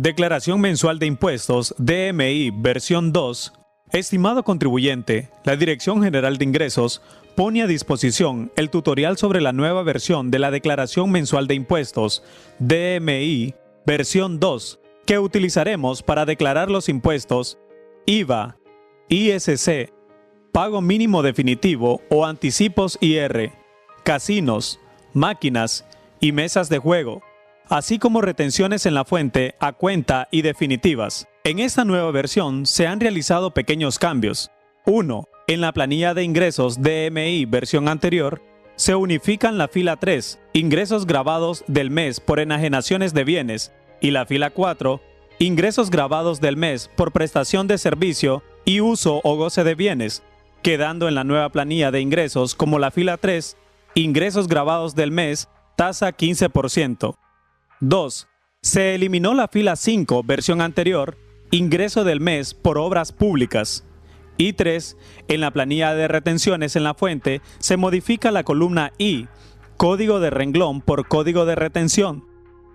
Declaración Mensual de Impuestos, DMI, versión 2. Estimado contribuyente, la Dirección General de Ingresos pone a disposición el tutorial sobre la nueva versión de la Declaración Mensual de Impuestos, DMI, versión 2, que utilizaremos para declarar los impuestos IVA, ISC, pago mínimo definitivo o anticipos IR, casinos, máquinas y mesas de juego, así como retenciones en la fuente a cuenta y definitivas. En esta nueva versión se han realizado pequeños cambios. 1. En la planilla de ingresos DMI versión anterior, se unifican la fila 3, ingresos grabados del mes por enajenaciones de bienes, y la fila 4, ingresos grabados del mes por prestación de servicio y uso o goce de bienes, quedando en la nueva planilla de ingresos como la fila 3, ingresos grabados del mes, tasa 15%. 2. Se eliminó la fila 5, versión anterior, ingreso del mes por obras públicas. Y 3. En la planilla de retenciones en la fuente se modifica la columna I, código de renglón por código de retención.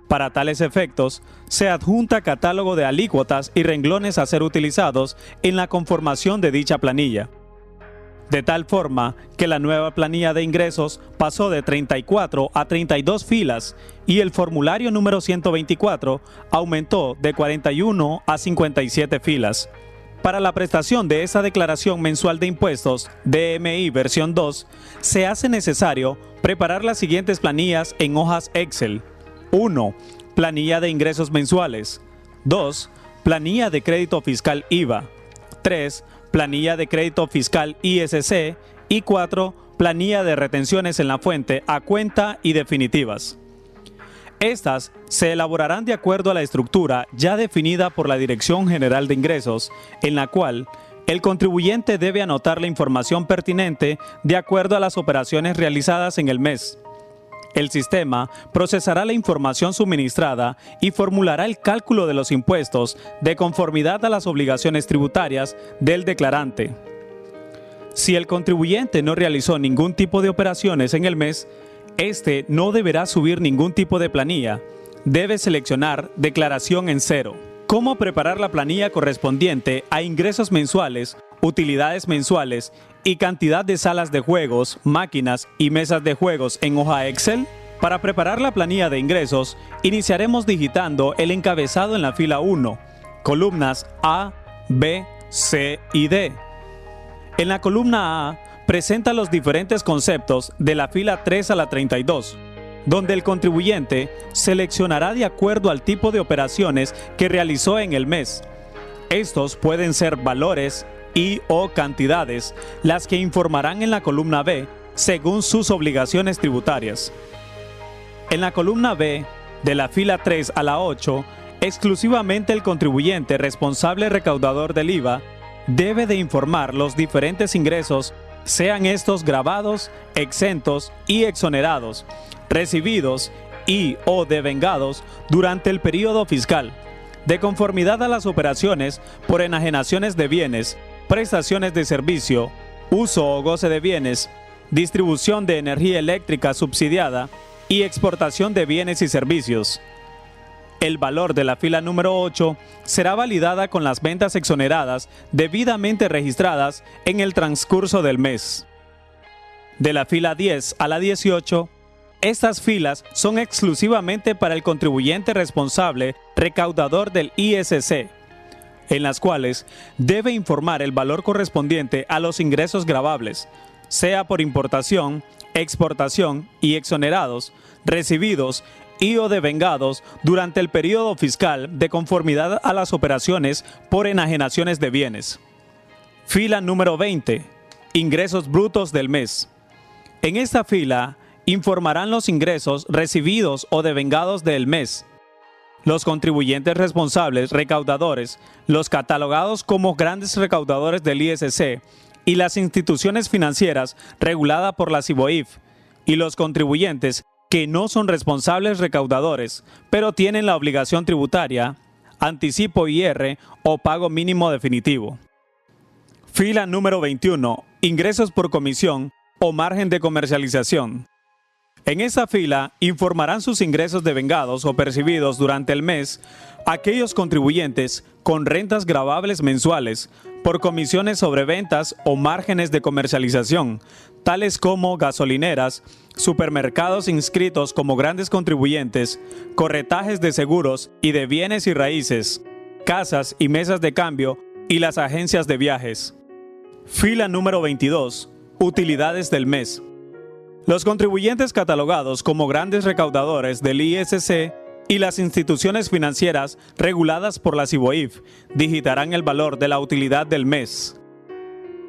Para tales efectos, se adjunta catálogo de alícuotas y renglones a ser utilizados en la conformación de dicha planilla. De tal forma que la nueva planilla de ingresos pasó de 34 a 32 filas y el formulario número 124 aumentó de 41 a 57 filas. Para la prestación de esa declaración mensual de impuestos, DMI versión 2, se hace necesario preparar las siguientes planillas en hojas Excel. 1. Planilla de ingresos mensuales. 2. Planilla de crédito fiscal IVA. 3. Planilla de crédito fiscal ISC. Y 4. Planilla de retenciones en la fuente a cuenta y definitivas. Estas se elaborarán de acuerdo a la estructura ya definida por la Dirección General de Ingresos, en la cual el contribuyente debe anotar la información pertinente de acuerdo a las operaciones realizadas en el mes. El sistema procesará la información suministrada y formulará el cálculo de los impuestos de conformidad a las obligaciones tributarias del declarante. Si el contribuyente no realizó ningún tipo de operaciones en el mes, este no deberá subir ningún tipo de planilla. Debe seleccionar declaración en cero. ¿Cómo preparar la planilla correspondiente a ingresos mensuales, utilidades mensuales y cantidad de salas de juegos, máquinas y mesas de juegos en hoja Excel? Para preparar la planilla de ingresos, iniciaremos digitando el encabezado en la fila 1, columnas A, B, C y D. En la columna A, presenta los diferentes conceptos de la fila 3 a la 32, donde el contribuyente seleccionará de acuerdo al tipo de operaciones que realizó en el mes. Estos pueden ser valores y o cantidades, las que informarán en la columna B según sus obligaciones tributarias. En la columna B, de la fila 3 a la 8, exclusivamente el contribuyente responsable recaudador del IVA debe de informar los diferentes ingresos, sean estos grabados, exentos y exonerados, recibidos y o devengados durante el período fiscal, de conformidad a las operaciones por enajenaciones de bienes, prestaciones de servicio, uso o goce de bienes, distribución de energía eléctrica subsidiada y exportación de bienes y servicios. El valor de la fila número 8 será validada con las ventas exoneradas debidamente registradas en el transcurso del mes. De la fila 10 a la 18, estas filas son exclusivamente para el contribuyente responsable recaudador del ISC, en las cuales debe informar el valor correspondiente a los ingresos gravables, sea por importación, exportación y exonerados, recibidos y o devengados durante el período fiscal de conformidad a las operaciones por enajenaciones de bienes. Fila número 20. Ingresos brutos del mes. En esta fila informarán los ingresos recibidos o devengados del mes. Los contribuyentes responsables recaudadores, los catalogados como grandes recaudadores del ISC y las instituciones financieras reguladas por la CIBOIF, y los contribuyentes que no son responsables recaudadores, pero tienen la obligación tributaria, anticipo IR o pago mínimo definitivo. Fila número 21. Ingresos por comisión o margen de comercialización. En esta fila informarán sus ingresos devengados o percibidos durante el mes aquellos contribuyentes con rentas gravables mensuales por comisiones sobre ventas o márgenes de comercialización, tales como gasolineras, supermercados inscritos como grandes contribuyentes, corretajes de seguros y de bienes y raíces, casas y mesas de cambio y las agencias de viajes. Fila número 22. Utilidades del mes. Los contribuyentes catalogados como grandes recaudadores del ISC y las instituciones financieras reguladas por la CIBOIF digitarán el valor de la utilidad del mes.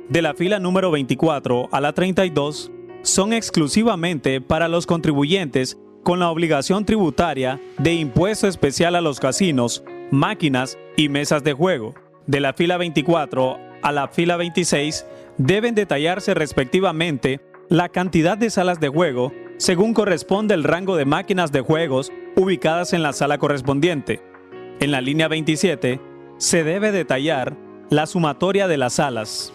De la fila número 24 a la 32 son exclusivamente para los contribuyentes con la obligación tributaria de impuesto especial a los casinos, máquinas y mesas de juego. De la fila 24 a la fila 26 deben detallarse respectivamente la cantidad de salas de juego según corresponde el rango de máquinas de juegos ubicadas en la sala correspondiente. En la línea 27 se debe detallar la sumatoria de las salas.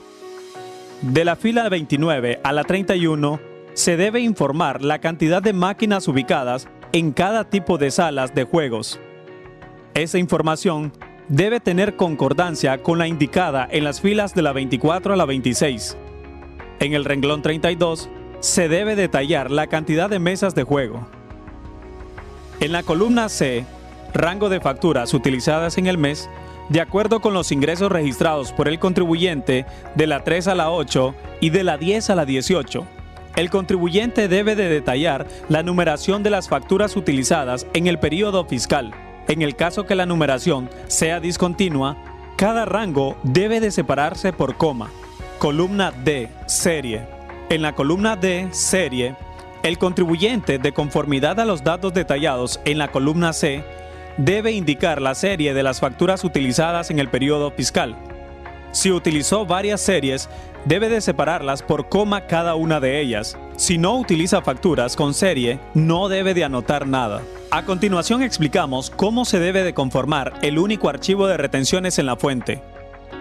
De la fila 29 a la 31 se debe informar la cantidad de máquinas ubicadas en cada tipo de salas de juegos. Esa información debe tener concordancia con la indicada en las filas de la 24 a la 26. En el renglón 32 se debe detallar la cantidad de mesas de juego. En la columna C, rango de facturas utilizadas en el mes, de acuerdo con los ingresos registrados por el contribuyente de la 3 a la 8 y de la 10 a la 18. El contribuyente debe de detallar la numeración de las facturas utilizadas en el período fiscal. En el caso que la numeración sea discontinua, cada rango debe de separarse por coma. Columna D, serie. En la columna D, serie, el contribuyente, de conformidad a los datos detallados en la columna C, debe indicar la serie de las facturas utilizadas en el periodo fiscal. Si utilizó varias series, debe de separarlas por coma cada una de ellas. Si no utiliza facturas con serie, no debe de anotar nada. A continuación explicamos cómo se debe de conformar el único archivo de retenciones en la fuente.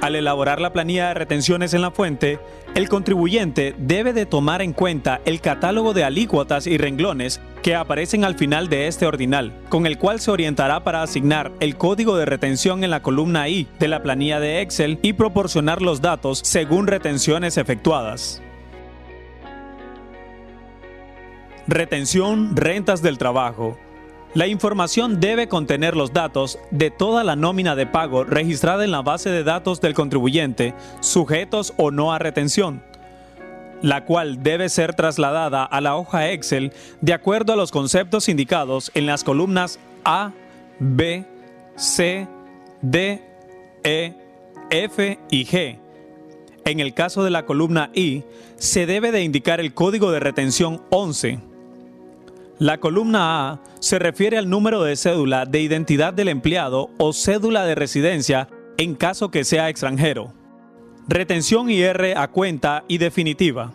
Al elaborar la planilla de retenciones en la fuente, el contribuyente debe de tomar en cuenta el catálogo de alícuotas y renglones que aparecen al final de este ordinal, con el cual se orientará para asignar el código de retención en la columna I de la planilla de Excel y proporcionar los datos según retenciones efectuadas. Retención, rentas del trabajo. La información debe contener los datos de toda la nómina de pago registrada en la base de datos del contribuyente, sujetos o no a retención, la cual debe ser trasladada a la hoja Excel de acuerdo a los conceptos indicados en las columnas A, B, C, D, E, F y G. En el caso de la columna I, se debe de indicar el código de retención 11. La columna A se refiere al número de cédula de identidad del empleado o cédula de residencia en caso que sea extranjero. Retención IR a cuenta y definitiva.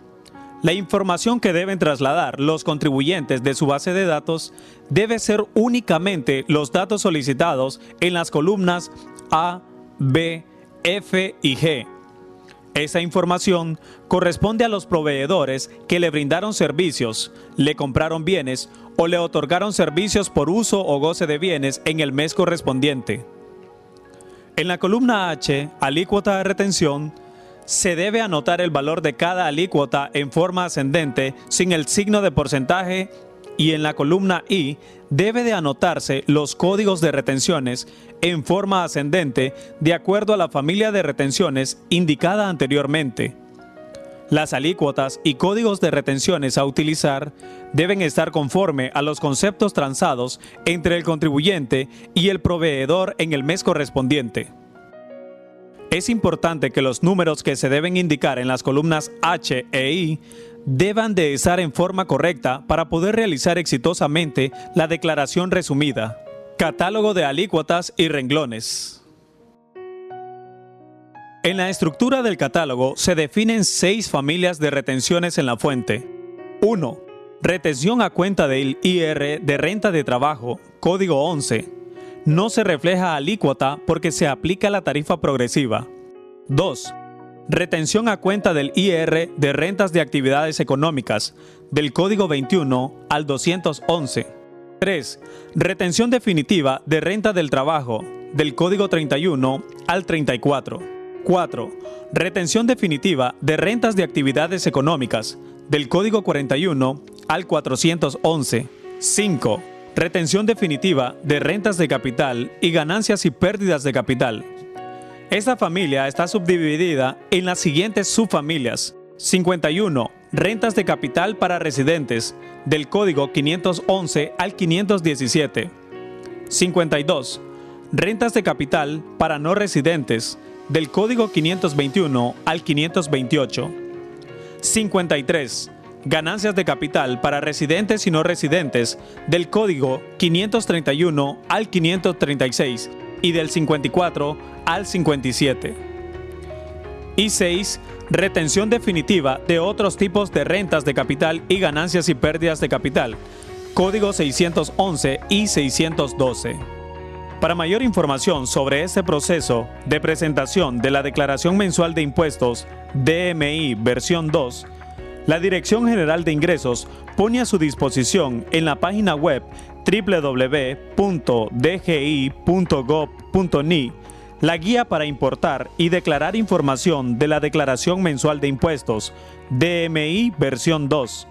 La información que deben trasladar los contribuyentes de su base de datos debe ser únicamente los datos solicitados en las columnas A, B, F y G. Esa información corresponde a los proveedores que le brindaron servicios, le compraron bienes o le otorgaron servicios por uso o goce de bienes en el mes correspondiente. En la columna H, alícuota de retención, se debe anotar el valor de cada alícuota en forma ascendente sin el signo de porcentaje, y en la columna I debe de anotarse los códigos de retenciones en forma ascendente de acuerdo a la familia de retenciones indicada anteriormente. Las alícuotas y códigos de retenciones a utilizar deben estar conforme a los conceptos transados entre el contribuyente y el proveedor en el mes correspondiente. Es importante que los números que se deben indicar en las columnas H e I deban de estar en forma correcta para poder realizar exitosamente la declaración resumida. Catálogo de alícuotas y renglones. En la estructura del catálogo se definen 6 familias de retenciones en la fuente. 1. Retención a cuenta del IR de renta de trabajo, código 11. No se refleja alícuota porque se aplica la tarifa progresiva. 2. Retención a cuenta del IR de rentas de actividades económicas, del Código 21 al 211. 3. Retención definitiva de renta del trabajo, del Código 31 al 34. 4. Retención definitiva de rentas de actividades económicas, del Código 41 al 411. 5. Retención definitiva de rentas de capital y ganancias y pérdidas de capital. Esta familia está subdividida en las siguientes subfamilias. 51. Rentas de capital para residentes, del Código 511 al 517. 52. Rentas de capital para no residentes, del Código 521 al 528. 53. Ganancias de capital para residentes y no residentes, del Código 531 al 536 y del 54 al 57. Y 6. Retención definitiva de otros tipos de rentas de capital y ganancias y pérdidas de capital, Código 611 y 612. Para mayor información sobre este proceso de presentación de la Declaración Mensual de Impuestos, DMI versión 2, la Dirección General de Ingresos pone a su disposición en la página web www.dgi.gov.ni la guía para importar y declarar información de la Declaración Mensual de Impuestos, DMI versión 2.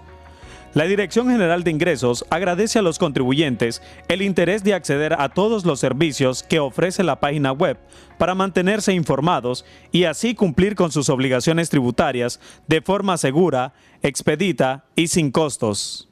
La Dirección General de Ingresos agradece a los contribuyentes el interés de acceder a todos los servicios que ofrece la página web para mantenerse informados y así cumplir con sus obligaciones tributarias de forma segura, expedita y sin costos.